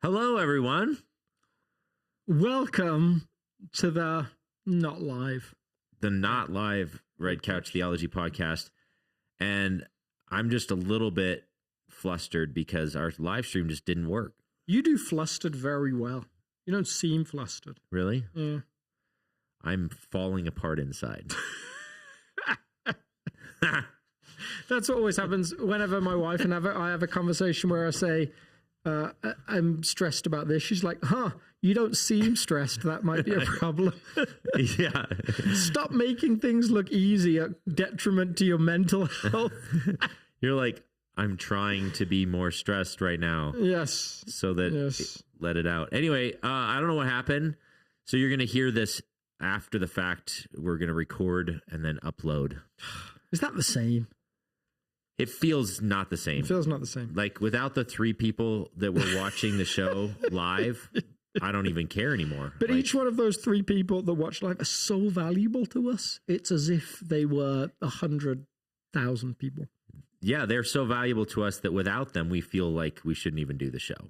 Hello, everyone. Welcome to the not live Red Couch Theology podcast. And I'm just a little bit flustered because our live stream just didn't work. You do flustered very well. You don't seem flustered. Really? Yeah. I'm falling apart inside. That's what always happens whenever my wife and I have a conversation where I say, I'm stressed about this. She's like, you don't seem stressed. That might be a problem. Yeah. Stop making things look easy at detriment to your mental health. You're like, I'm trying to be more stressed right now. Yes. So that let it out. Anyway, I don't know what happened. So you're going to hear this after the fact. We're going to record and then upload. Is that the same? It feels not the same. It feels not the same. Like without the three people that were watching the show live, I don't even care anymore. But each one of those three people that watch live are so valuable to us. It's as if they were 100,000 people. Yeah, they're so valuable to us that without them, we feel like we shouldn't even do the show.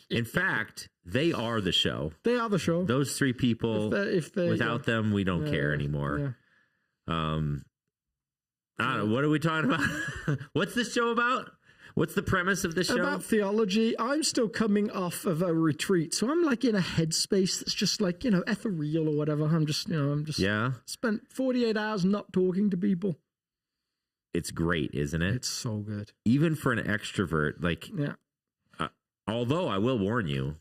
In fact, they are the show. They are the show. Those three people, without them, we don't care anymore. Yeah. I don't know. What are we talking about? What's this show about? What's the premise of this show? About theology. I'm still coming off of a retreat. So I'm like in a headspace that's just like, ethereal or whatever. I'm just spent 48 hours not talking to people. It's great, isn't it? It's so good. Even for an extrovert, although I will warn you,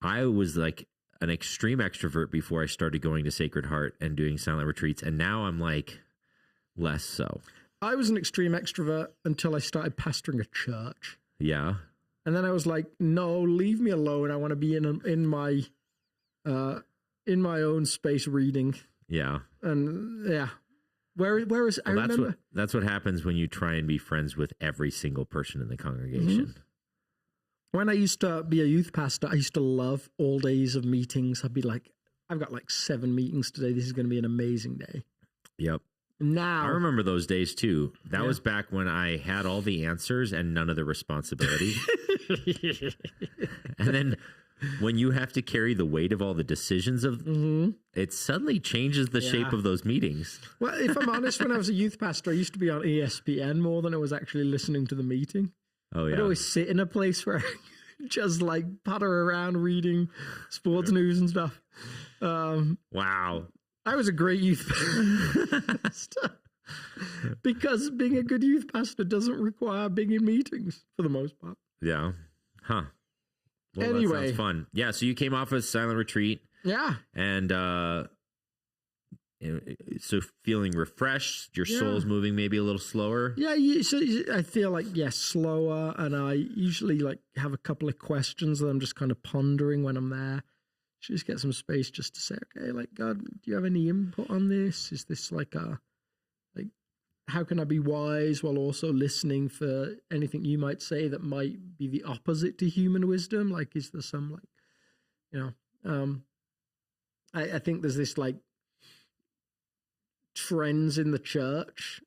I was like an extreme extrovert before I started going to Sacred Heart and doing silent retreats. And now I'm like less so. I was an extreme extrovert until I started pastoring a church. Yeah. And then I was like, no, leave me alone. I want to be in my own space reading. Yeah. And yeah. Whereas I remember that's what happens when you try and be friends with every single person in the congregation. Mm-hmm. When I used to be a youth pastor, I used to love all days of meetings. I'd be like, I've got like 7 meetings today. This is going to be an amazing day. Yep. Now I remember those days too. That was back when I had all the answers and none of the responsibility. And then when you have to carry the weight of all the decisions it suddenly changes the shape of those meetings. Well, if I'm honest, when I was a youth pastor, I used to be on ESPN more than I was actually listening to the meeting. Oh yeah. I'd always sit in a place where I just like putter around reading sports news and stuff. Wow. I was a great youth pastor because being a good youth pastor doesn't require being in meetings for the most part. Yeah. Huh. Well, anyway. That sounds fun. Yeah. So you came off a silent retreat. Yeah. And so feeling refreshed, your soul's moving maybe a little slower. Yeah. So I feel like, slower. And I usually like have a couple of questions that I'm just kind of pondering when I'm there. Just get some space just to say, okay, like, God, do you have any input on this? Is this like how can I be wise while also listening for anything you might say that might be the opposite to human wisdom? Like, is there some I think there's this like trends in the church.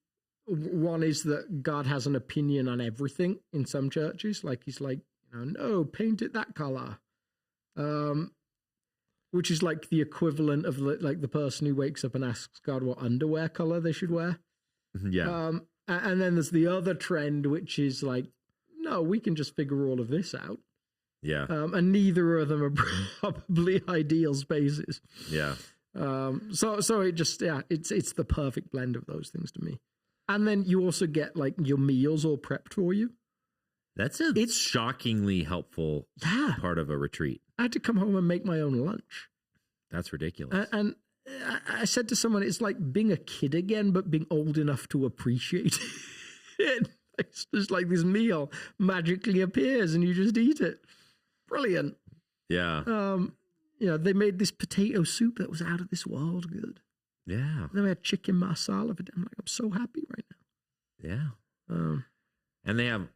One is that God has an opinion on everything in some churches. Like he's like, no, paint it that color. Which is like the equivalent of like the person who wakes up and asks God what underwear color they should wear. Yeah. And then there's the other trend, which is like, no, we can just figure all of this out. Yeah. And neither of them are probably ideal spaces. Yeah. So it just, it's the perfect blend of those things to me. And then you also get like your meals all prepped for you. It's shockingly helpful part of a retreat. I had to come home and make my own lunch. That's ridiculous. And I said to someone, it's like being a kid again, but being old enough to appreciate it. It's just like this meal magically appears and you just eat it. Brilliant. Yeah. They made this potato soup that was out of this world good. Yeah. Then we had chicken masala. I'm like, I'm so happy right now. Yeah. And they have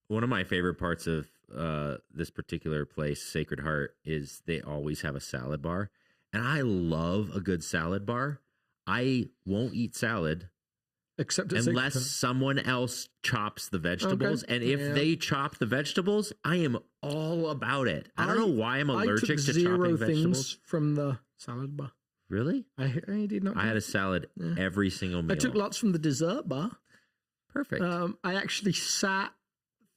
one of my favorite parts of this particular place, Sacred Heart, is they always have a salad bar. And I love a good salad bar. I won't eat salad Except unless someone else chops the vegetables. Okay. And if they chop the vegetables, I am all about it. I don't know why I'm allergic to chopping vegetables. Things from the salad bar. Really? I did not. I had a salad every single meal. I took lots from the dessert bar. Perfect. I actually sat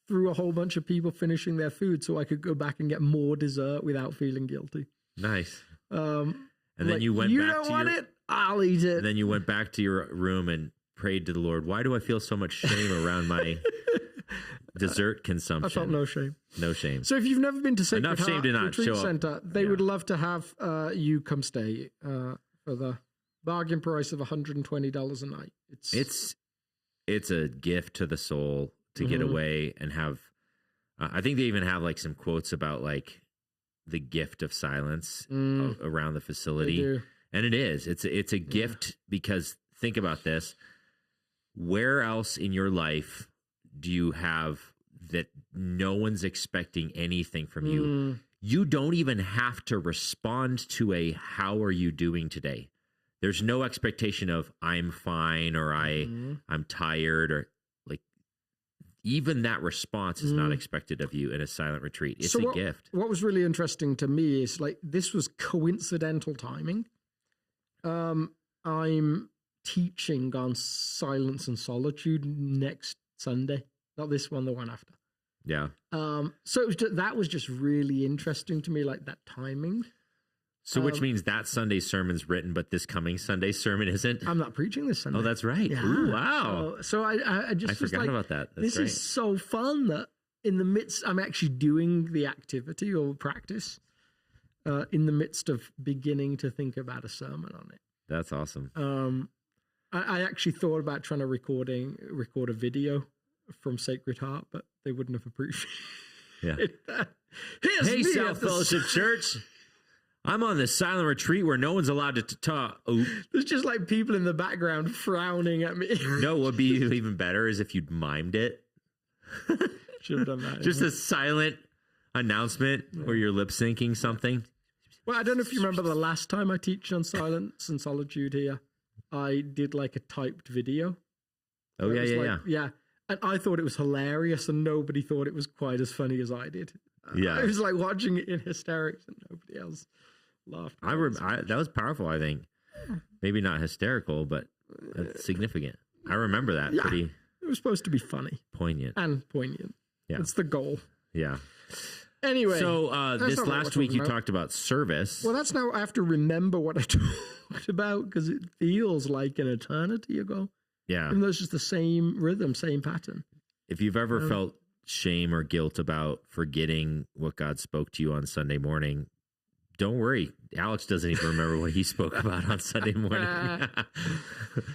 through a whole bunch of people finishing their food so I could go back and get more dessert without feeling guilty. Nice. And then you went back to want it? I'll eat it. And then you went back to your room and prayed to the Lord. Why do I feel so much shame around my dessert consumption? I felt no shame. No shame. So if you've never been to Sacred Heart Retreat Center, they would love to have you come stay for the bargain price of $120 a night. It's a gift to the soul to get away and have. I think they even have like some quotes about like the gift of silence around the facility, and it is. It's a gift because think about this. Where else in your life do you have that no one's expecting anything from you? You don't even have to respond to a "how are you doing today?" There's no expectation of "I'm fine" or I'm tired, or like even that response is not expected of you in a silent retreat. It's a gift. What was really interesting to me is like this was coincidental timing. I'm teaching on silence and solitude next Sunday, not this one, the one after. Yeah. So it was that was just really interesting to me, like that timing. So which means that Sunday's sermon's written, but this coming Sunday's sermon isn't? I'm not preaching this Sunday. Oh, that's right. Yeah. Ooh, wow. So I just forgot about that. That's this is so fun that in the midst, I'm actually doing the activity or practice in the midst of beginning to think about a sermon on it. That's awesome. I actually thought about trying to record a video from Sacred Heart, but they wouldn't have appreciated that. Hey, South Fellowship Church. I'm on this silent retreat where no one's allowed to talk. Oop. There's just like people in the background frowning at me. No, what would be even better is if you'd mimed it. Should have done that. Just a silent announcement where you're lip syncing something. Well, I don't know if you remember the last time I teach on silence and solitude here. I did like a typed video. Oh, yeah. Yeah. And I thought it was hilarious and nobody thought it was quite as funny as I did. Yeah. I was like watching it in hysterics and nobody else laughed. That was powerful, I think. Maybe not hysterical, but significant. I remember that pretty. It was supposed to be funny. Poignant. Yeah. It's the goal. Yeah. Anyway. So this last week you talked about service. Well, that's now I have to remember what I talked about because it feels like an eternity ago. Yeah. Even though it's just the same rhythm, same pattern. If you've ever felt shame or guilt about forgetting what God spoke to you on Sunday morning, don't worry. Alex doesn't even remember what he spoke about on Sunday morning.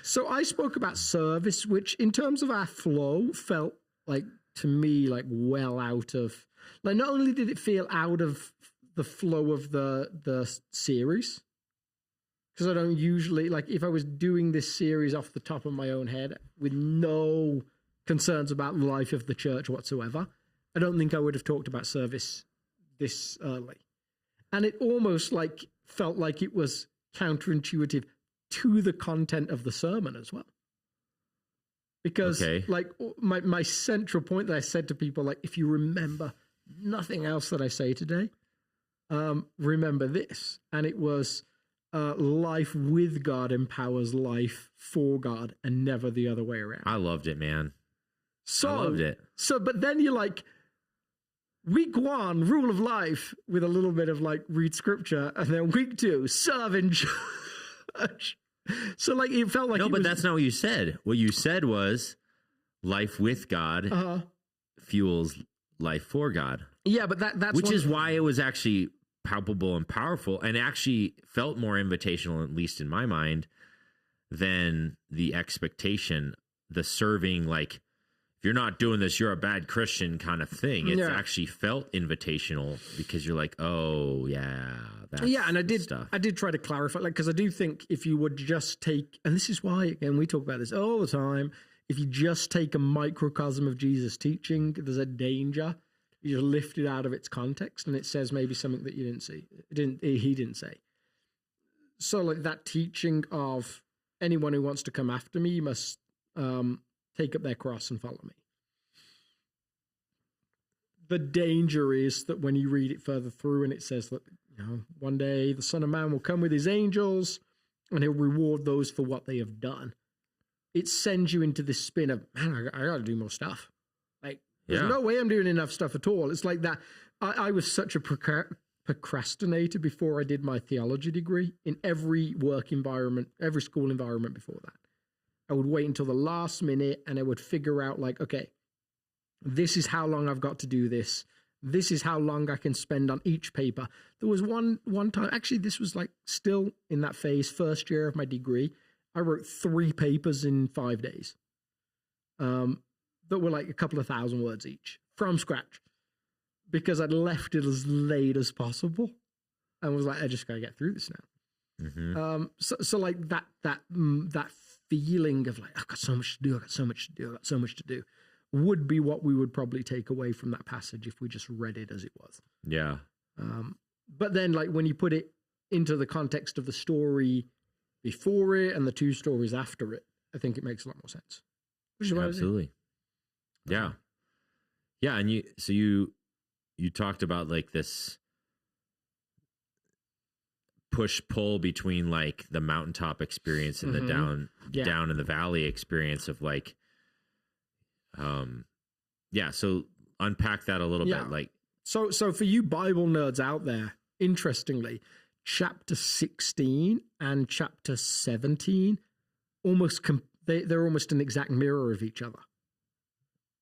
So I spoke about service, which in terms of our flow felt like, to me, like well out of, like not only did it feel out of the flow of the series, because I don't usually, like if I was doing this series off the top of my own head with no concerns about the life of the church whatsoever, I don't think I would have talked about service this early. And it almost like felt like it was counterintuitive to the content of the sermon as well. Because like my central point that I said to people, like, if you remember nothing else that I say today, remember this. And it was life with God empowers life for God and never the other way around. I loved it, man. I loved it. So, but then you're like, week 1, rule of life, with a little bit of like read scripture, and then week 2, serve in church. So like it felt like but that's not what you said. What you said was life with God fuels life for God. Yeah, but that's which is why it was actually palpable and powerful, and actually felt more invitational, at least in my mind, than the expectation, the serving, like, if you're not doing this, you're a bad Christian kind of thing. It's actually felt invitational because you're like, oh yeah, that's and I did try to clarify, like, because I do think if you would just take, and this is why again we talk about this all the time, if you just take a microcosm of Jesus' teaching, there's a danger you just lift it out of its context and it says maybe something that you didn't see. He didn't say. So like that teaching of anyone who wants to come after me must take up their cross and follow me. The danger is that when you read it further through and it says that, one day the Son of Man will come with his angels and he'll reward those for what they have done. It sends you into this spin of, man, I got to do more stuff. Like, there's no way I'm doing enough stuff at all. It's like that. I was such a procrastinator before I did my theology degree in every work environment, every school environment before that. I would wait until the last minute and I would figure out like, okay, this is how long I've got to do this. This is how long I can spend on each paper. There was one time, actually, this was like still in that phase, first year of my degree. I wrote 3 papers in 5 days that were like a couple of thousand words each from scratch because I'd left it as late as possible and was like, I just got to get through this now. Mm-hmm. So like that feeling of like, I've got so much to do, I've got so much to do would be what we would probably take away from that passage if we just read it as it was. Yeah. But then like when you put it into the context of the story before it and the 2 stories after it, I think it makes a lot more sense. Which is absolutely. Yeah. Yeah. And you talked about like this push-pull between like the mountaintop experience and the down in the valley experience of like, so unpack that a little bit. Like, so for you Bible nerds out there, interestingly, chapter 16 and chapter 17 they're almost an exact mirror of each other.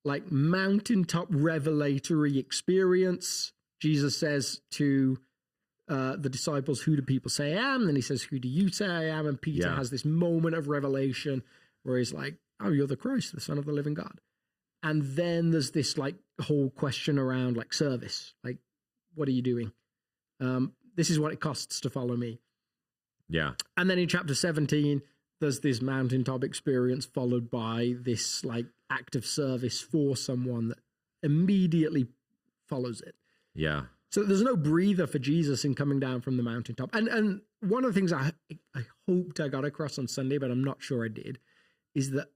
Like mountaintop revelatory experience. Jesus says to the disciples, who do people say I am? And then he says, who do you say I am? And Peter has this moment of revelation where he's like, oh, you're the Christ, the Son of the living God. And then there's this like whole question around like service. Like, what are you doing? This is what it costs to follow me. Yeah. And then in chapter 17, there's this mountaintop experience followed by this like act of service for someone that immediately follows it. Yeah. So there's no breather for Jesus in coming down from the mountaintop. And one of the things I hoped I got across on Sunday, but I'm not sure I did, is that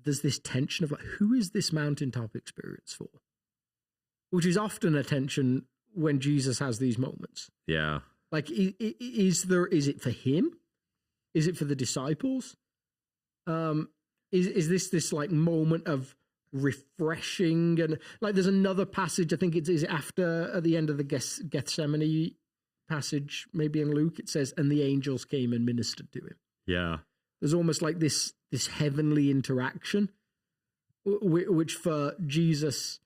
there's this tension of like, who is this mountaintop experience for? Which is often a tension when Jesus has these moments. Yeah. Like, is it for him? Is it for the disciples? Is this like moment of refreshing? And like, there's another passage, I think is after, at the end of the Gethsemane passage, maybe in Luke, it says, and the angels came and ministered to him. Yeah. There's almost like this heavenly interaction, which for Jesus,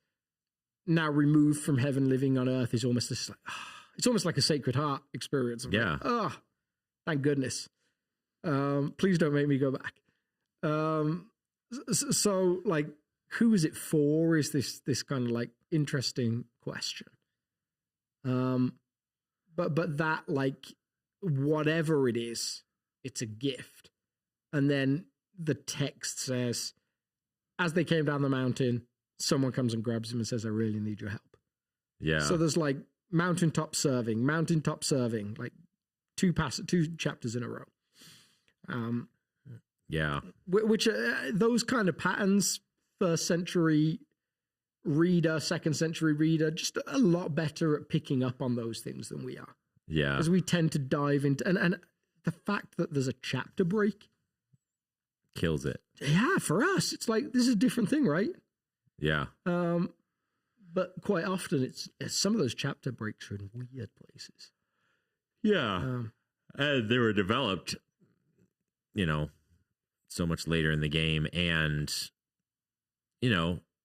now removed from heaven, living on earth, is almost this like, it's almost like a Sacred Heart experience. Yeah. Like, thank goodness. Please don't make me go back. So like, who is it for? Is this kind of like interesting question? But that like, whatever it is, it's a gift. And then the text says, as they came down the mountain, someone comes and grabs him and says, I really need your help. Yeah. So there's like mountaintop serving, like two chapters in a row. Yeah. Which those kind of patterns, first century reader, second century reader, just a lot better at picking up on those things than we are. Yeah. Because we tend to dive into, and the fact that there's a chapter break kills it. Yeah, for us, it's like, this is a different thing, right? Yeah. But quite often it's some of those chapter breaks are in weird places. Yeah. They were developed, so much later in the game. And,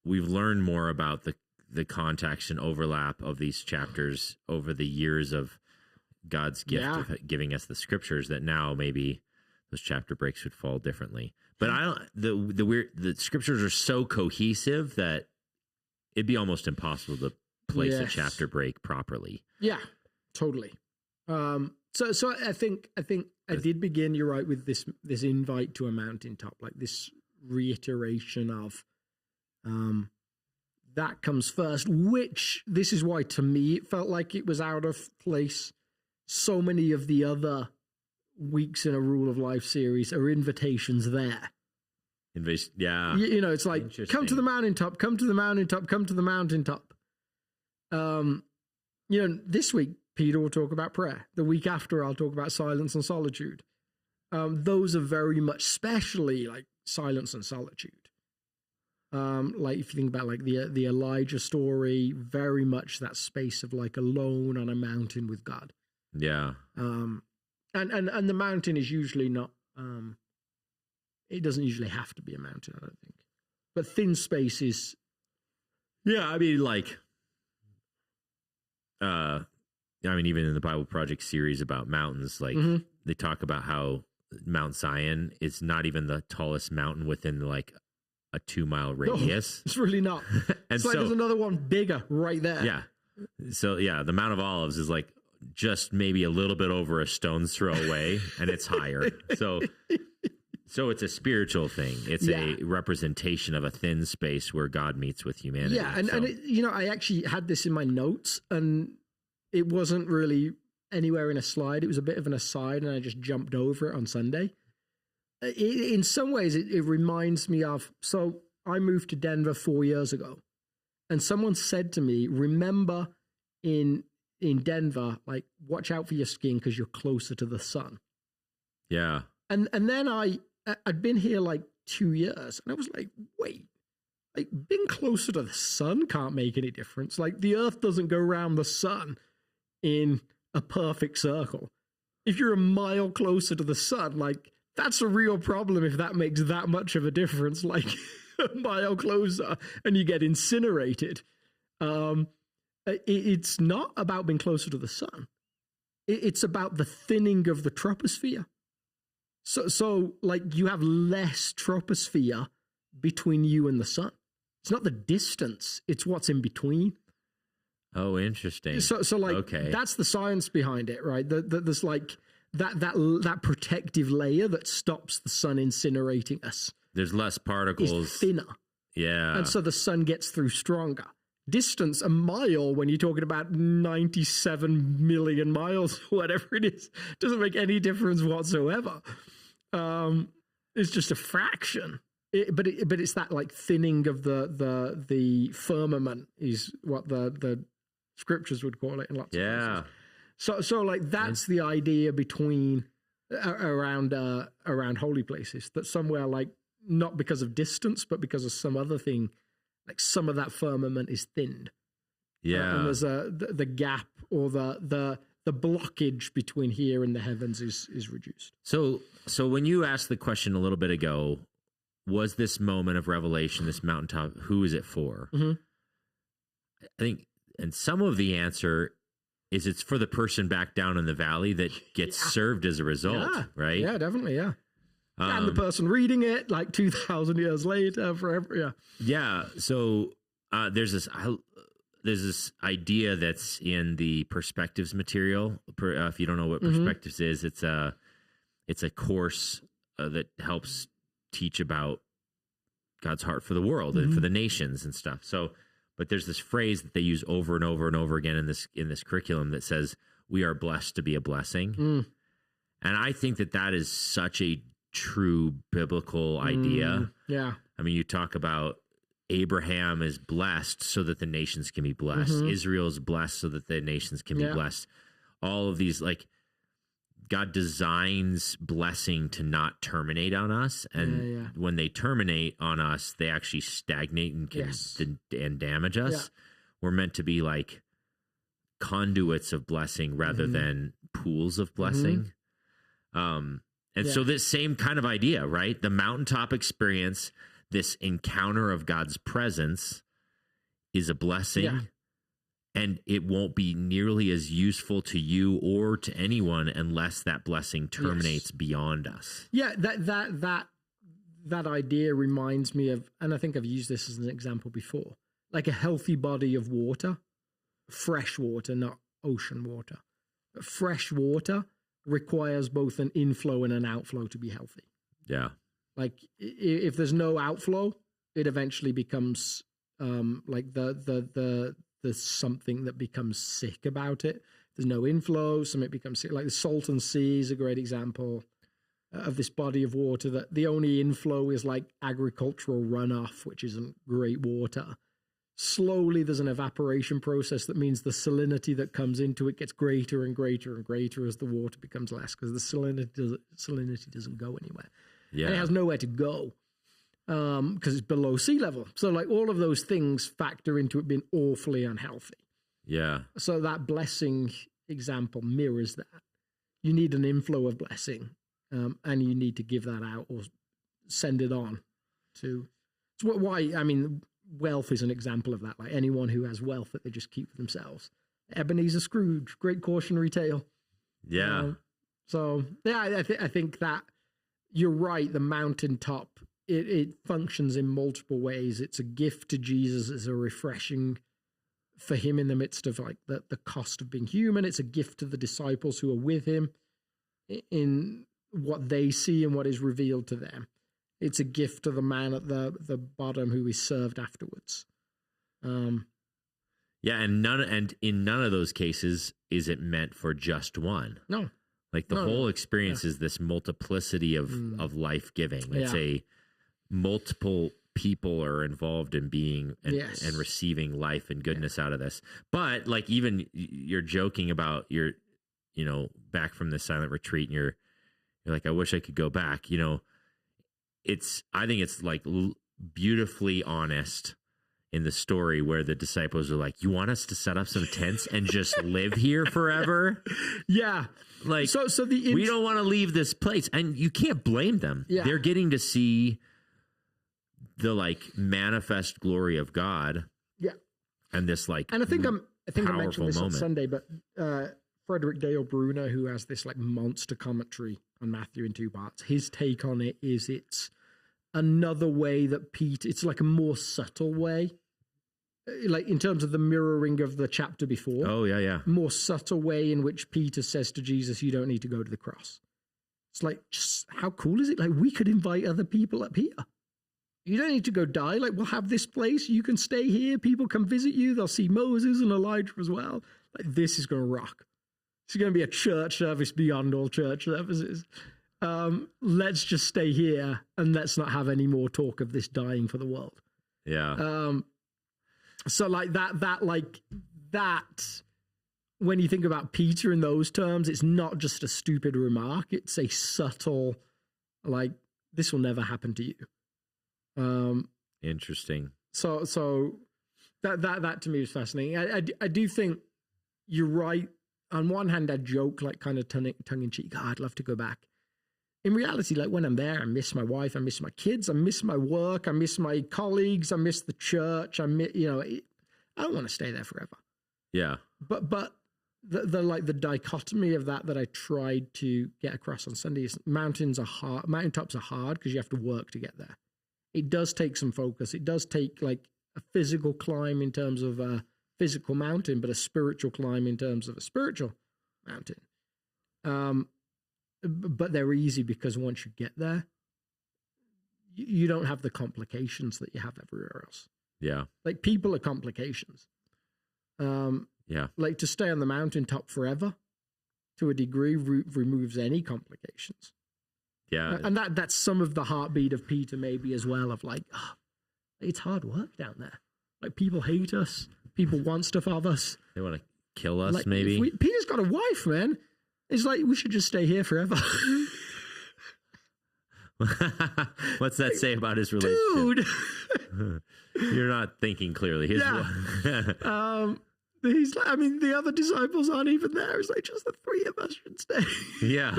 we've learned more about the context and overlap of these chapters over the years of God's gift of giving us the scriptures, that now maybe those chapter breaks would fall differently. But the scriptures are so cohesive that it'd be almost impossible to place a chapter break properly. Yeah, totally. So I think I did begin, you're right, with this invite to a mountaintop, like this reiteration of that comes first, which this is why to me it felt like it was out of place. So many of the other Weeks in a Rule of Life series are invitations there. Yeah. It's like, come to the mountaintop, come to the mountaintop, come to the mountaintop. This week, Peter will talk about prayer. The week after, I'll talk about silence and solitude. Those are very much, especially like silence and solitude. Like if you think about like the Elijah story, very much that space of like alone on a mountain with God. Yeah. And the mountain is usually not, it doesn't usually have to be a mountain, I don't think. But thin spaces. Yeah, I mean, like, even in the Bible Project series about mountains, like they talk about how Mount Zion is not even the tallest mountain within like a 2-mile radius. No, it's really not. It's like there's another one bigger right there. Yeah. So yeah, the Mount of Olives is like just maybe a little bit over a stone's throw away, and it's higher. So it's a spiritual thing. It's a representation of a thin space where God meets with humanity. Yeah, and I actually had this in my notes, and it wasn't really anywhere in a slide. It was a bit of an aside, and I just jumped over it on Sunday. In some ways, it reminds me of, so I moved to Denver 4 years ago, and someone said to me, remember in Denver, like, watch out for your skin because you're closer to the sun. Yeah. And then I'd been here like 2 years, and I was like, wait, like being closer to the sun can't make any difference. Like the earth doesn't go around the sun in a perfect circle. If you're a mile closer to the sun, like that's a real problem if that makes that much of a difference, like a mile closer and you get incinerated. It's not about being closer to the sun. It's about the thinning of the troposphere. So like you have less troposphere between you and the sun. It's not the distance, it's what's in between. Oh, interesting. So like, okay, that's the science behind it, right? There's like that protective layer that stops the sun incinerating us. There's less particles. It's thinner. Yeah. And so the sun gets through stronger. Distance, a mile, when you're talking about 97 million miles, whatever it is, doesn't make any difference whatsoever. It's just a fraction. But it's that like thinning of the firmament is what the scriptures would call it in lots of places. So like that's the idea between around holy places, that somewhere like not because of distance but because of some other thing, like some of that firmament is thinned. Yeah. And there's the gap or the blockage between here and the heavens is reduced. So when you asked the question a little bit ago, was this moment of revelation, this mountaintop, who is it for? Mm-hmm. I think, and some of the answer is it's for the person back down in the valley that gets served as a result, right? Yeah, definitely, yeah. And the person reading it like 2,000 years later, forever, yeah. Yeah, so there's this idea that's in the Perspectives material. If you don't know what Perspectives is, it's a course that helps teach about God's heart for the world and for the nations and stuff. So, but there's this phrase that they use over and over and over again in this curriculum that says, "We are blessed to be a blessing," and I think that is such a true biblical idea. Yeah, I mean, you talk about Abraham is blessed so that the nations can be blessed. Israel is blessed so that the nations can be blessed. All of these, like, God designs blessing to not terminate on us, and when they terminate on us, they actually stagnate and can and damage us. Yeah. We're meant to be like conduits of blessing rather than pools of blessing. So this same kind of idea, right? The mountaintop experience, this encounter of God's presence, is a blessing. Yeah. And it won't be nearly as useful to you or to anyone unless that blessing terminates beyond us. Yeah, that idea reminds me of, and I think I've used this as an example before, like a healthy body of water, fresh water, not ocean water. Fresh water requires both an inflow and an outflow to be healthy. Yeah. Like if there's no outflow, it eventually becomes like there's something that becomes sick about it. There's no inflow, something becomes sick. Like the Salton Sea is a great example. of this body of water, that the only inflow is like agricultural runoff, which isn't great water. Slowly there's an evaporation process that means the salinity that comes into it gets greater and greater and greater as the water becomes less, because the salinity doesn't go anywhere. Yeah. And it has nowhere to go because it's below sea level. So like all of those things factor into it being awfully unhealthy. Yeah. So that blessing example mirrors that. You need an inflow of blessing, and you need to give that out or send it on to. It's why, I mean, wealth is an example of that. Like anyone who has wealth that they just keep for themselves. Ebenezer Scrooge, great cautionary tale. Yeah. So yeah, I think that you're right. The mountaintop, it functions in multiple ways. It's a gift to Jesus. It's a refreshing for him in the midst of like the cost of being human. It's a gift to the disciples who are with him in what they see and what is revealed to them. It's a gift to the man at the bottom who is served afterwards. Yeah, and in none of those cases is it meant for just one. No. Like the whole experience is this multiplicity of life giving. It's a multiple people are involved in being and receiving life and goodness out of this. But like even you're joking about your, back from the silent retreat, and you're like, I wish I could go back. I think it's like beautifully honest in the story where the disciples are like, you want us to set up some tents and just live here forever? Yeah. Like, we don't want to leave this place. And you can't blame them. Yeah. They're getting to see the like manifest glory of God. Yeah. And this like, and I think I mentioned this moment. on Sunday, but Frederick Dale Bruner, who has this like monster commentary on Matthew in 2 parts, his take on it is it's another way that it's like a more subtle way, like in terms of the mirroring of the chapter before. Oh, yeah. More subtle way in which Peter says to Jesus, you don't need to go to the cross. It's like, just how cool is it? Like we could invite other people up here. You don't need to go die. Like we'll have this place. You can stay here. People come visit you. They'll see Moses and Elijah as well. Like this is going to rock. It's going to be a church service beyond all church services. Let's just stay here and let's not have any more talk of this dying for the world. Yeah. So like that, when you think about Peter in those terms, it's not just a stupid remark. It's a subtle, like, this will never happen to you. Interesting. So that to me is fascinating. I do think you're right. On one hand, I joke like kind of tongue in cheek. Oh, I'd love to go back. In reality, like when I'm there, I miss my wife, I miss my kids, I miss my work, I miss my colleagues, I miss the church. I don't want to stay there forever. Yeah. But the like the dichotomy of that I tried to get across on Sunday is mountaintops are hard because you have to work to get there. It does take some focus. It does take like a physical climb in terms of a physical mountain, but a spiritual climb in terms of a spiritual mountain. But they're easy because once you get there, you don't have the complications that you have everywhere else. Yeah. Like people are complications. Yeah. Like to stay on the mountaintop forever, to a degree, removes any complications. Yeah. And that's some of the heartbeat of Peter maybe as well, of like, it's hard work down there. Like people hate us. People want stuff of us. They want to kill us, like, maybe. Peter's got a wife, man. It's like, we should just stay here forever. What's that say about his relationship? Dude! You're not thinking clearly. He's like, the other disciples aren't even there. It's like, just the three of us should stay. Yeah.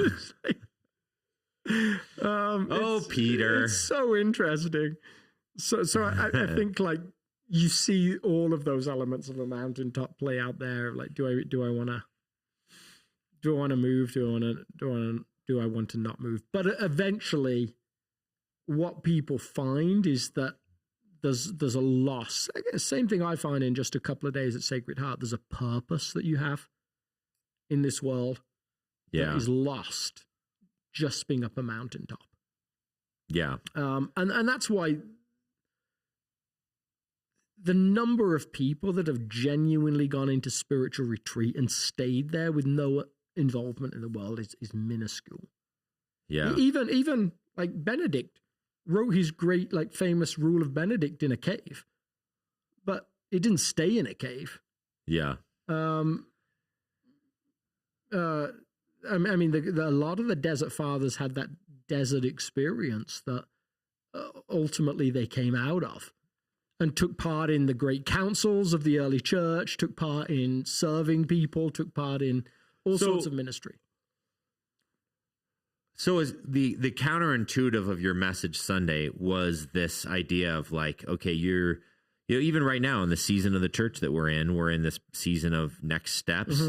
Peter. It's so interesting. So I think like you see all of those elements of a mountaintop play out there. Like, do I want to move? Do I want to not move? But eventually, what people find is that there's a loss. Same thing I find in just a couple of days at Sacred Heart. There's a purpose that you have in this world that is lost just being up a mountaintop. Yeah. And that's why the number of people that have genuinely gone into spiritual retreat and stayed there with no involvement in the world is minuscule. Yeah. Even like Benedict wrote his great, like, famous Rule of Benedict in a cave, but it didn't stay in a cave. Yeah. I mean, a lot of the Desert Fathers had that desert experience that ultimately they came out of and took part in the great councils of the early church, took part in serving people, took part in all sorts of ministry. So is the counterintuitive of your message Sunday was this idea of like, okay, even right now in the season of the church that we're in this season of next steps,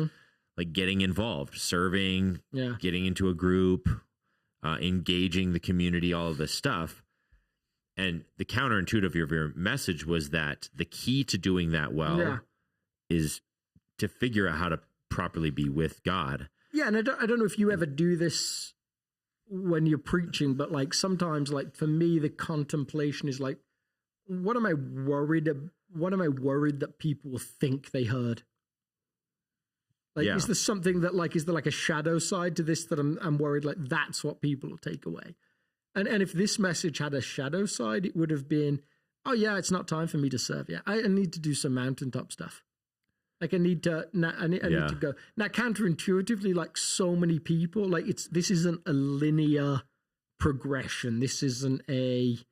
like getting involved, serving, getting into a group, engaging the community, all of this stuff. And the counterintuitive of your message was that the key to doing that well is to figure out how to properly be with God. Yeah, and I don't know if you ever do this when you're preaching, but like sometimes, like for me, the contemplation is like, what am I worried that people will think they heard? Like, is there something that is there like a shadow side to this that I'm worried like that's what people will take away? And if this message had a shadow side, it would have been, oh yeah, it's not time for me to serve yet. I need to do some mountaintop stuff. Like I need to go. Now, counterintuitively, like so many people, like this isn't a linear progression. This isn't this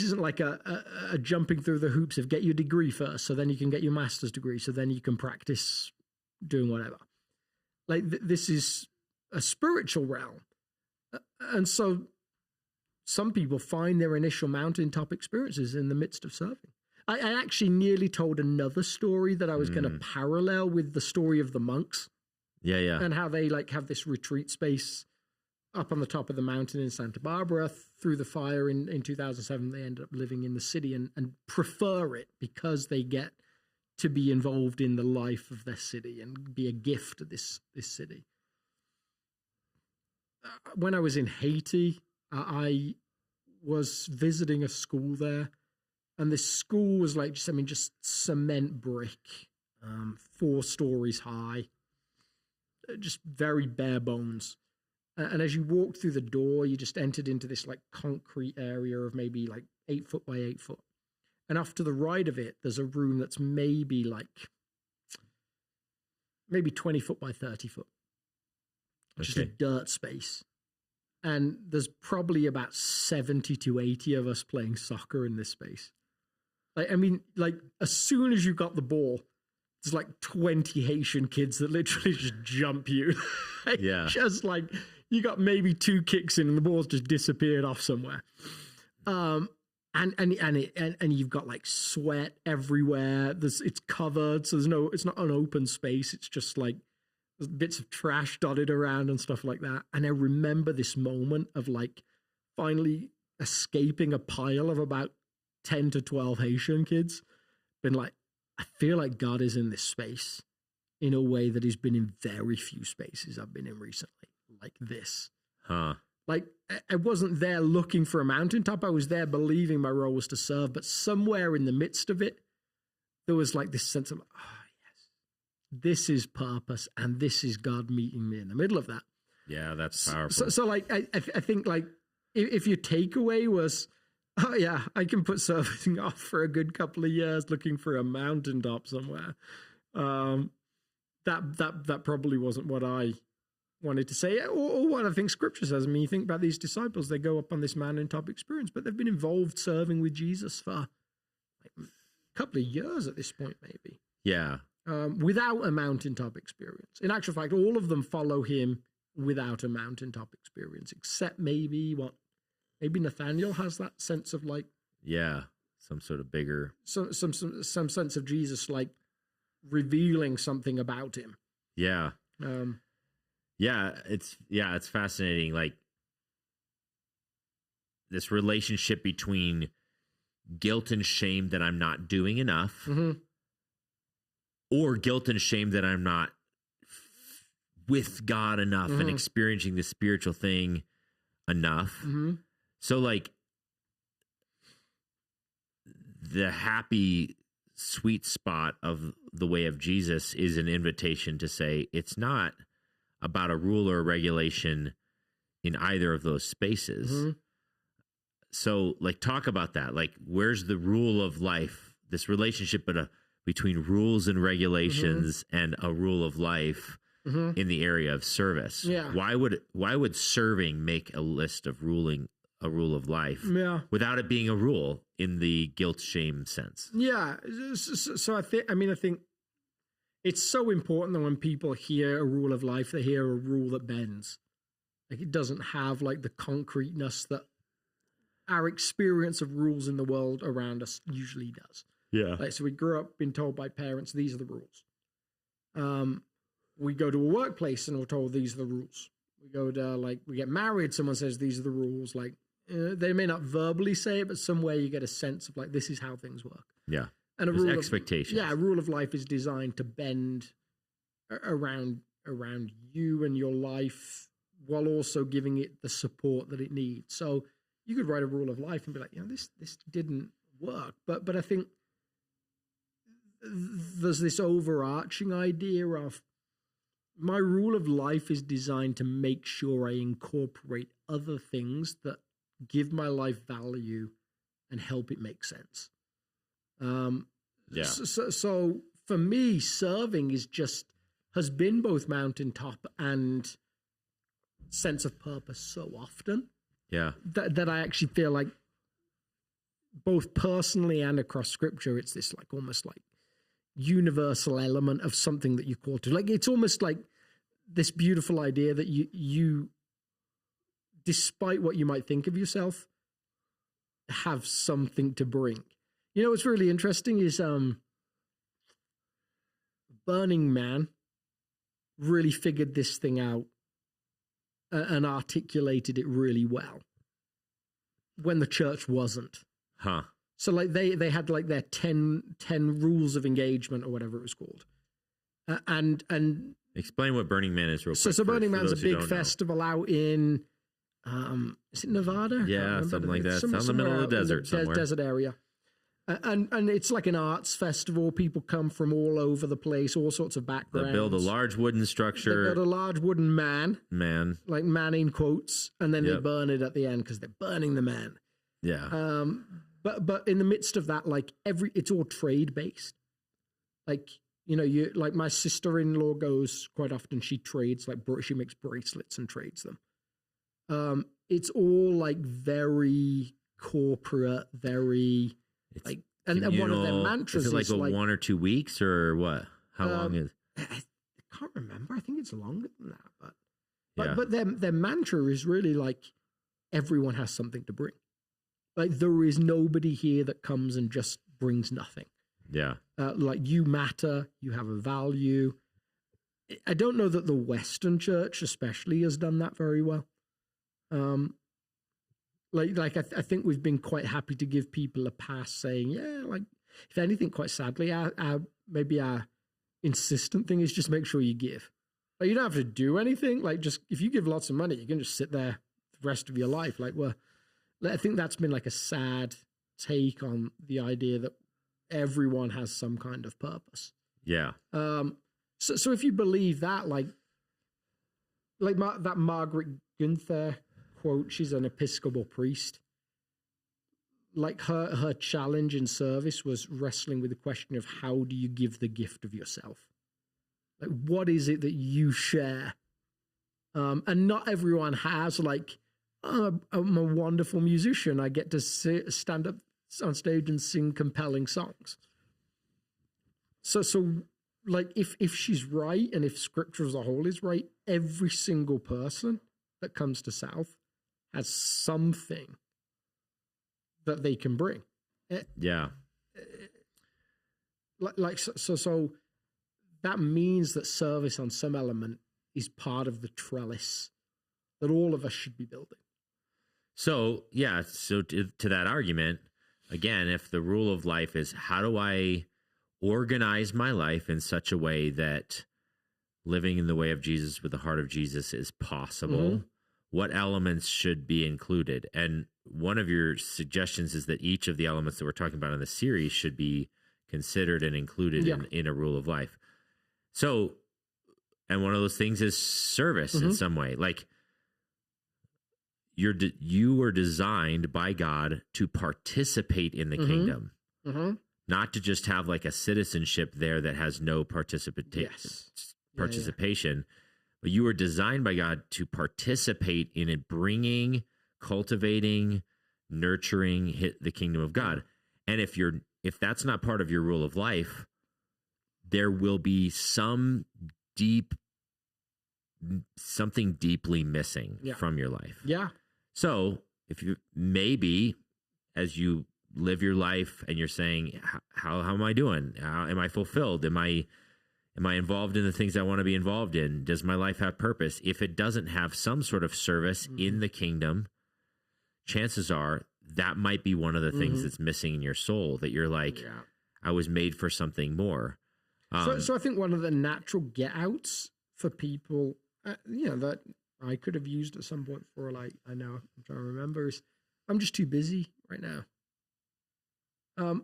isn't like a jumping through the hoops of get your degree first, so then you can get your master's degree, so then you can practice doing whatever. Like this is a spiritual realm. And so some people find their initial mountaintop experiences in the midst of serving. I actually nearly told another story that I was going to parallel with the story of the monks. Yeah. And how they like have this retreat space up on the top of the mountain in Santa Barbara. Through the fire in 2007, they ended up living in the city and prefer it because they get to be involved in the life of their city and be a gift to this city. When I was in Haiti, I was visiting a school there, and this school was like just cement brick, 4 stories high, just very bare bones. And as you walked through the door, you just entered into this like concrete area of maybe like 8 foot by 8 foot. And off to the right of it, there's a room that's maybe 20 foot by 30 foot. Just a dirt space. And there's probably about 70 to 80 of us playing soccer in this space. Like, I mean, like as soon as you got the ball, there's like 20 Haitian kids that literally just jump you. Just like you got maybe 2 kicks in and the ball's just disappeared off somewhere. And you've got like sweat everywhere. It's covered, so it's not an open space. It's just like there's bits of trash dotted around and stuff like that. And I remember this moment of like finally escaping a pile of about 10 to 12 Haitian kids. Been like, I feel like God is in this space in a way that he's been in very few spaces I've been in recently, like this. Like I wasn't there looking for a mountaintop. I was there believing my role was to serve, but somewhere in the midst of it, there was like this sense of, oh yes, this is purpose, and this is God meeting me in the middle of that. Yeah, that's powerful. So like I think like if your takeaway was, oh yeah, I can put serving off for a good couple of years looking for a mountaintop somewhere. That probably wasn't what I wanted to say, or what I think Scripture says. I mean, you think about these disciples; they go up on this mountaintop experience, but they've been involved serving with Jesus for like a couple of years at this point, maybe. Yeah. Without a mountaintop experience. In actual fact, all of them follow him without a mountaintop experience, except maybe Nathaniel has that sense of like, some sort of bigger, some sense of Jesus like revealing something about him. It's fascinating. Like this relationship between guilt and shame that I'm not doing enough, or guilt and shame that I'm not with God enough and experiencing the spiritual thing enough. So like the happy sweet spot of the way of Jesus is an invitation to say, it's not about a rule or a regulation in either of those spaces. Mm-hmm. So, like, talk about that. Like, where's the rule of life, this relationship between rules and regulations and a rule of life in the area of service? Yeah. Why would serving make a list of a rule of life without it being a rule in the guilt shame sense? Yeah. So I think it's so important that when people hear a rule of life, they hear a rule that bends. Like, it doesn't have like the concreteness that our experience of rules in the world around us usually does. Yeah. Like, so we grew up being told by parents, these are the rules. We go to a workplace and we're told these are the rules. We go to, we get married, someone says these are the rules. Like, they may not verbally say it, but somewhere you get a sense of like, this is how things work. Yeah. And There's expectations. A rule of life is designed to bend around you and your life while also giving it the support that it needs. So you could write a rule of life and be like, this didn't work. But I think there's this overarching idea of my rule of life is designed to make sure I incorporate other things that give my life value and help it make sense. So for me, serving has been both mountaintop and sense of purpose so often. Yeah. That I actually feel like both personally and across scripture, it's this like almost like universal element of something that you call to. Like, it's almost like this beautiful idea that you despite what you might think of yourself, have something to bring. You know what's really interesting is Burning Man really figured this thing out and articulated it really well when the church wasn't. Huh. So like they had like their 10 rules of engagement or whatever it was called. And explain what Burning Man is real quick. So Burning Man's a big festival out in is it Nevada? Yeah, something like that. It's out in the middle of the desert somewhere. Desert area. And it's like an arts festival. People come from all over the place, all sorts of backgrounds. They build a large wooden structure. They build a large wooden man. Like man in quotes. And then they burn it at the end because they're burning the man. Yeah. But in the midst of that, like it's all trade based. Like, you know, like my sister-in-law goes quite often. She trades, she makes bracelets and trades them. It's all like very corporate, very like, and one of their mantras is like 1 or 2 weeks or what? How long is? I can't remember. I think it's longer than that, but their mantra is really like everyone has something to bring. Like there is nobody here that comes and just brings nothing. Yeah. Like you matter, you have a value. I don't know that the Western church especially has done that very well. I think we've been quite happy to give people a pass saying, yeah, like if anything, quite sadly, maybe our insistent thing is just make sure you give. Like you don't have to do anything. Like just, if you give lots of money, you can just sit there the rest of your life. Like, well, I think that's been like a sad take on the idea that everyone has some kind of purpose. Yeah. So if you believe that, like that Margaret Gunther quote, she's an Episcopal priest. Like her challenge in service was wrestling with the question of how do you give the gift of yourself? Like, what is it that you share? And not everyone has like, I'm a wonderful musician. I get to stand up on stage and sing compelling songs. So like if she's right and if scripture as a whole is right, every single person that comes to South has something that they can bring. Yeah. So that means that service on some element is part of the trellis that all of us should be building. So, yeah, so to that argument, again, if the rule of life is how do I organize my life in such a way that living in the way of Jesus with the heart of Jesus is possible, what elements should be included? And one of your suggestions is that each of the elements that we're talking about in the series should be considered and included in a rule of life. So And one of those things is service in some way. Like you were designed by God to participate in the kingdom, not to just have like a citizenship there that has no participation. But you were designed by God to participate in it, bringing, cultivating, nurturing the kingdom of God. And if that's not part of your rule of life, there will be something deeply missing from your life. Yeah. So if you maybe as you live your life and you're saying, how am I doing? Am I fulfilled? Am I involved in the things I want to be involved in? Does my life have purpose? If it doesn't have some sort of service in the kingdom, chances are that might be one of the things that's missing in your soul, that you're like, I was made for something more. So I think one of the natural get outs for people, that I could have used at some point for, like, I know I'm trying to remember, is I'm just too busy right now.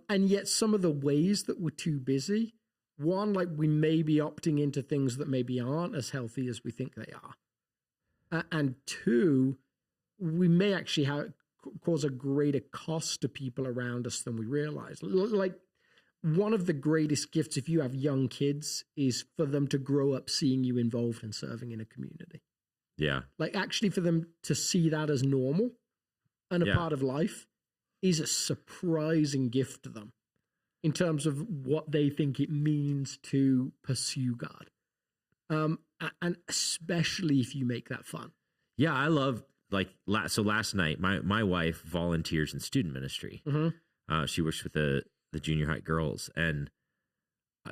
And yet some of the ways that we're too busy, one, like we may be opting into things that maybe aren't as healthy as we think they are. And two, we may actually cause a greater cost to people around us than we realize. Like one of the greatest gifts, if you have young kids, is for them to grow up seeing you involved in serving in a community. Yeah. Like actually for them to see that as normal and a part of life is a surprising gift to them in terms of what they think it means to pursue God. And especially if you make that fun. Yeah, I love, like, so last night, my wife volunteers in student ministry. She works with the junior high girls. And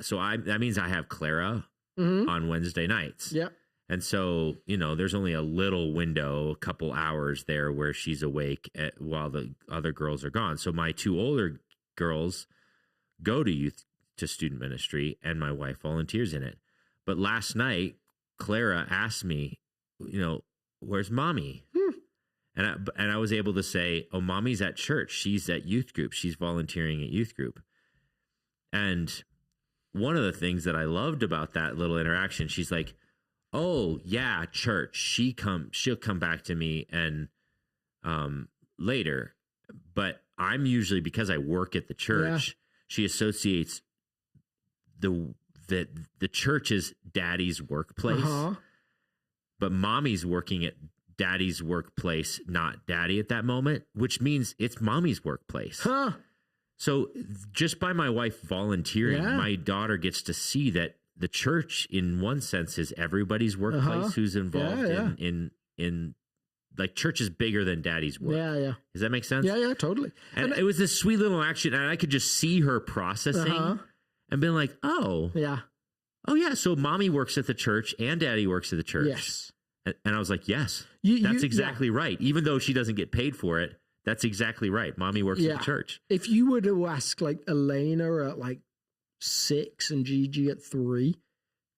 so that means I have Clara on Wednesday nights. Yeah. And so, there's only a little window, a couple hours there where she's awake while the other girls are gone. So my two older girls go to student ministry, and my wife volunteers in it. But last night, Clara asked me, where's mommy? And I was able to say, oh, mommy's at church. She's at youth group. She's volunteering at youth group. And one of the things that I loved about that little interaction, she's like, oh yeah, church. She'll come back to me and later. But I'm usually, because I work at the church, she associates the church is daddy's workplace. But mommy's working at daddy's workplace, not daddy at that moment, which means it's mommy's workplace. So just by my wife volunteering, my daughter gets to see that the church, in one sense, is everybody's workplace who's involved in like, church is bigger than daddy's work. Yeah. Does that make sense? Yeah, totally. And it was this sweet little action, and I could just see her processing and being like, oh yeah, so mommy works at the church and daddy works at the church. Yes. And I was like, yes, that's exactly right. Even though she doesn't get paid for it, that's exactly right. Mommy works at the church. If you were to ask, like, Elena at like 6 and Gigi at 3,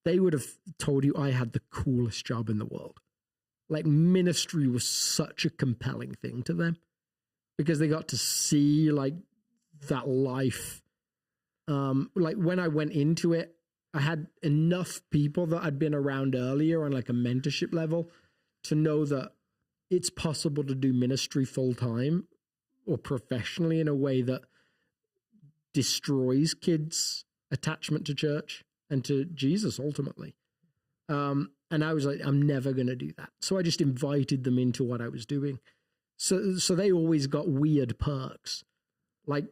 they would have told you I had the coolest job in the world. Like, ministry was such a compelling thing to them because they got to see, like, that life. Like, when I went into it, I had enough people that I'd been around earlier on, like, a mentorship level to know that it's possible to do ministry full time or professionally in a way that destroys kids' attachment to church and to Jesus ultimately. And I was like, I'm never going to do that. So I just invited them into what I was doing. So they always got weird perks. Like,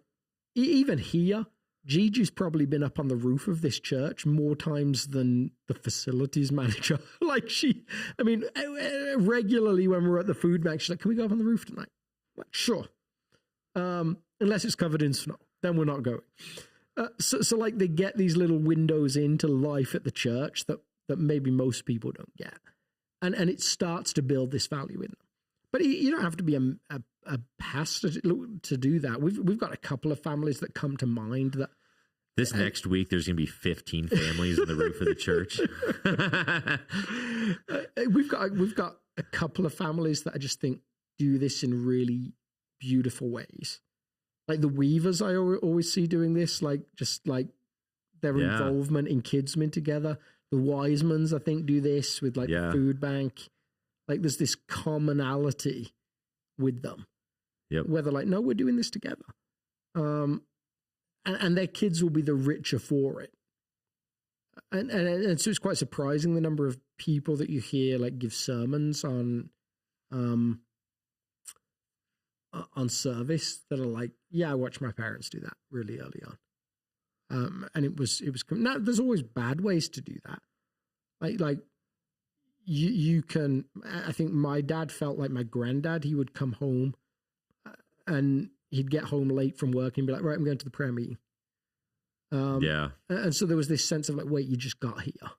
even here, Gigi's probably been up on the roof of this church more times than the facilities manager. Like, regularly when we're at the food bank, she's like, can we go up on the roof tonight? I'm like, sure. Unless it's covered in snow, then we're not going. So like, they get these little windows into life at the church that maybe most people don't get. And it starts to build this value in them. But you don't have to be a pastor to do that. We've got a couple of families that come to mind that this next week there's going to be 15 families on the roof of the church. We've got a couple of families that I just think do this in really beautiful ways. Like the Weavers, I always see doing this, like, just like their involvement in Kidsmen together. The Wisemans, I think, do this with like the food bank. Like there's this commonality with them. Yep. Where they're like, no, we're doing this together. And their kids will be the richer for it. And so it's quite surprising the number of people that you hear like give sermons on service that are like, yeah, I watched my parents do that really early on. And it was now there's always bad ways to do that. Like you can, I think my dad felt like my granddad. He would come home and he'd get home late from work and be like, right, I'm going to the prayer meeting. And so there was this sense of like, wait, you just got here.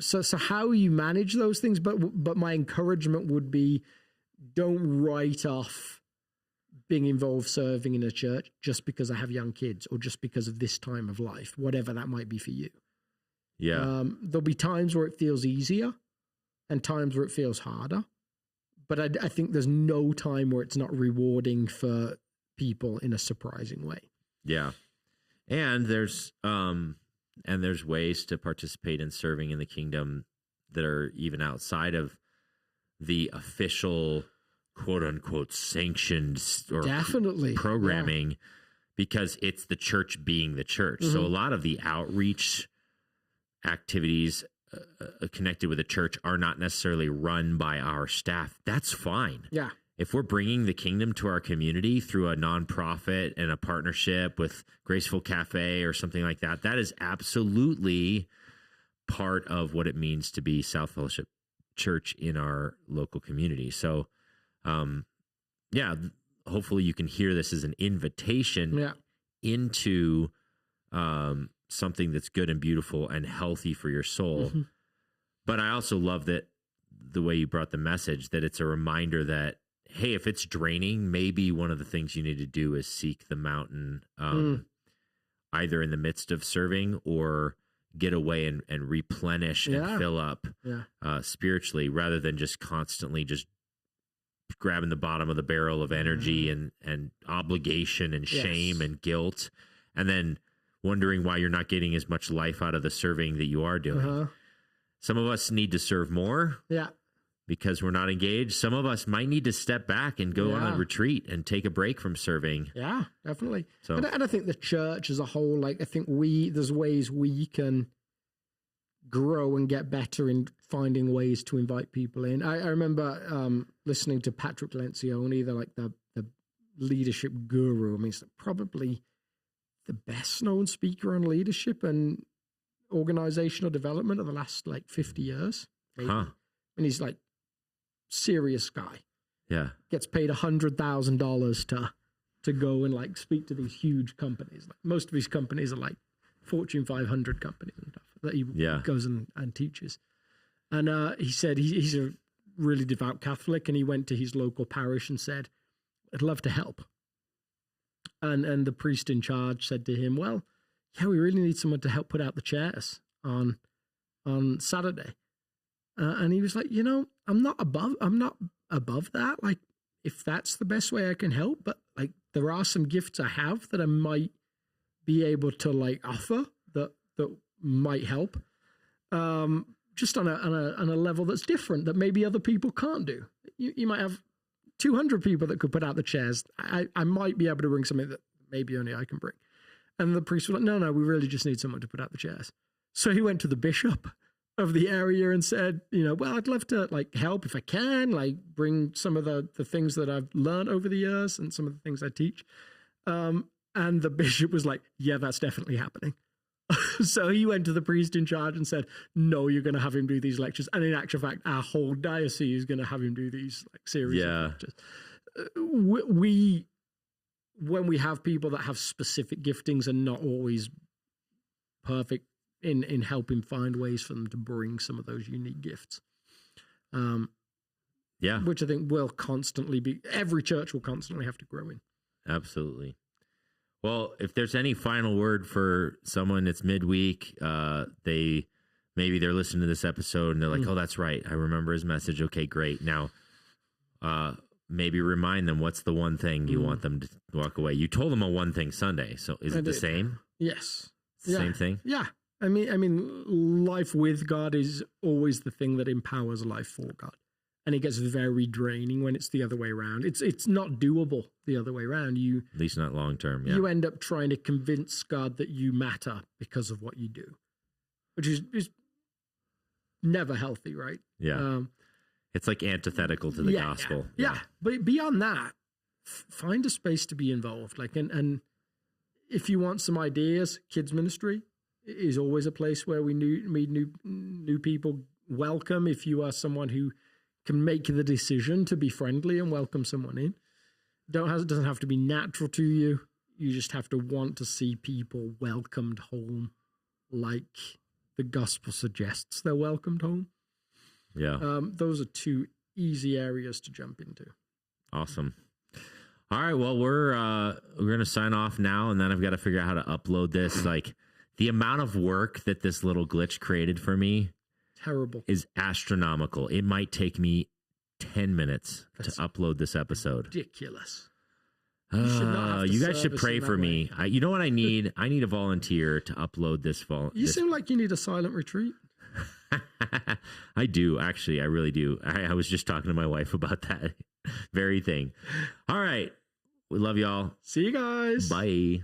So how you manage those things, but my encouragement would be, don't write off being involved serving in a church just because I have young kids or just because of this time of life, whatever that might be for you. Yeah. There'll be times where it feels easier and times where it feels harder. But I think there's no time where it's not rewarding for people in a surprising way. Yeah. And there's ways to participate in serving in the kingdom that are even outside of the official quote unquote sanctioned or definitely programming, because it's the church being the church. So a lot of the outreach activities connected with the church are not necessarily run by our staff. That's fine. Yeah. If we're bringing the kingdom to our community through a nonprofit and a partnership with Graceful Cafe or something like that, that is absolutely part of what it means to be South Fellowship Church in our local community. So, hopefully you can hear this as an invitation into something that's good and beautiful and healthy for your soul. But I also love that the way you brought the message, that it's a reminder that, hey, if it's draining, maybe one of the things you need to do is seek the mountain, either in the midst of serving or get away and replenish and fill up spiritually, rather than just constantly just grabbing the bottom of the barrel of energy and obligation and shame and guilt, and then wondering why you're not getting as much life out of the serving that you are doing. Some of us need to serve more. Because we're not engaged. Some of us might need to step back and go on a retreat and take a break from serving. Yeah, definitely. So, and I think the church as a whole, like I think there's ways we can grow and get better in finding ways to invite people in. I remember listening to Patrick Lencioni, the leadership guru. I mean, he's probably the best known speaker on leadership and organizational development of the last 50 years. Maybe. And he's serious guy. Yeah. Gets paid $100,000 to go and speak to these huge companies. Most of these companies are Fortune 500 companies and stuff that he goes and teaches. And he said he's a really devout Catholic, and he went to his local parish and said, I'd love to help. And the priest in charge said to him, well, yeah, we really need someone to help put out the chairs on Saturday. And he was like, I'm not above that. If that's the best way I can help, but there are some gifts I have that I might be able to offer that might help. Just on a level that's different that maybe other people can't do. You might have 200 people that could put out the chairs. I might be able to bring something that maybe only I can bring. And the priest was like, no, we really just need someone to put out the chairs. So he went to the bishop of the area and said, well, I'd love to help if I can, bring some of the things that I've learned over the years and some of the things I teach. And the bishop was like, yeah, that's definitely happening. So he went to the priest in charge and said, no, you're going to have him do these lectures. And in actual fact, our whole diocese is going to have him do these series of lectures. When we have people that have specific giftings and not always perfect in helping find ways for them to bring some of those unique gifts. Which I think will constantly be, every church will constantly have to grow in. Absolutely. Well, if there's any final word for someone that's midweek, maybe they're listening to this episode and they're like, oh, that's right, I remember his message. Okay, great. Now, maybe remind them what's the one thing you want them to walk away. You told them a one thing Sunday, so is it the same? Yes. It's the same thing? Yeah. I mean, life with God is always the thing that empowers life for God. And it gets very draining when it's the other way around. It's not doable the other way around. At least not long term. Yeah. You end up trying to convince God that you matter because of what you do, which is never healthy, right? Yeah. It's like antithetical to the gospel. Yeah. But beyond that, find a space to be involved. Like, and if you want some ideas, kids ministry is always a place where we meet new people. Welcome if you are someone who can make the decision to be friendly and welcome someone in. It doesn't have to be natural to you. You just have to want to see people welcomed home, like the gospel suggests they're welcomed home. Yeah. Those are two easy areas to jump into. Awesome. All right. Well, we're going to sign off now, and then I've got to figure out how to upload this. Like, the amount of work that this little glitch created for me is astronomical. It might take me 10 minutes to upload this episode. Ridiculous. You guys should pray for me. You know what I need? I need a volunteer to upload this. You seem like you need a silent retreat. I do, actually. I really do. I was just talking to my wife about that very thing. All right. We love y'all. See you guys. Bye.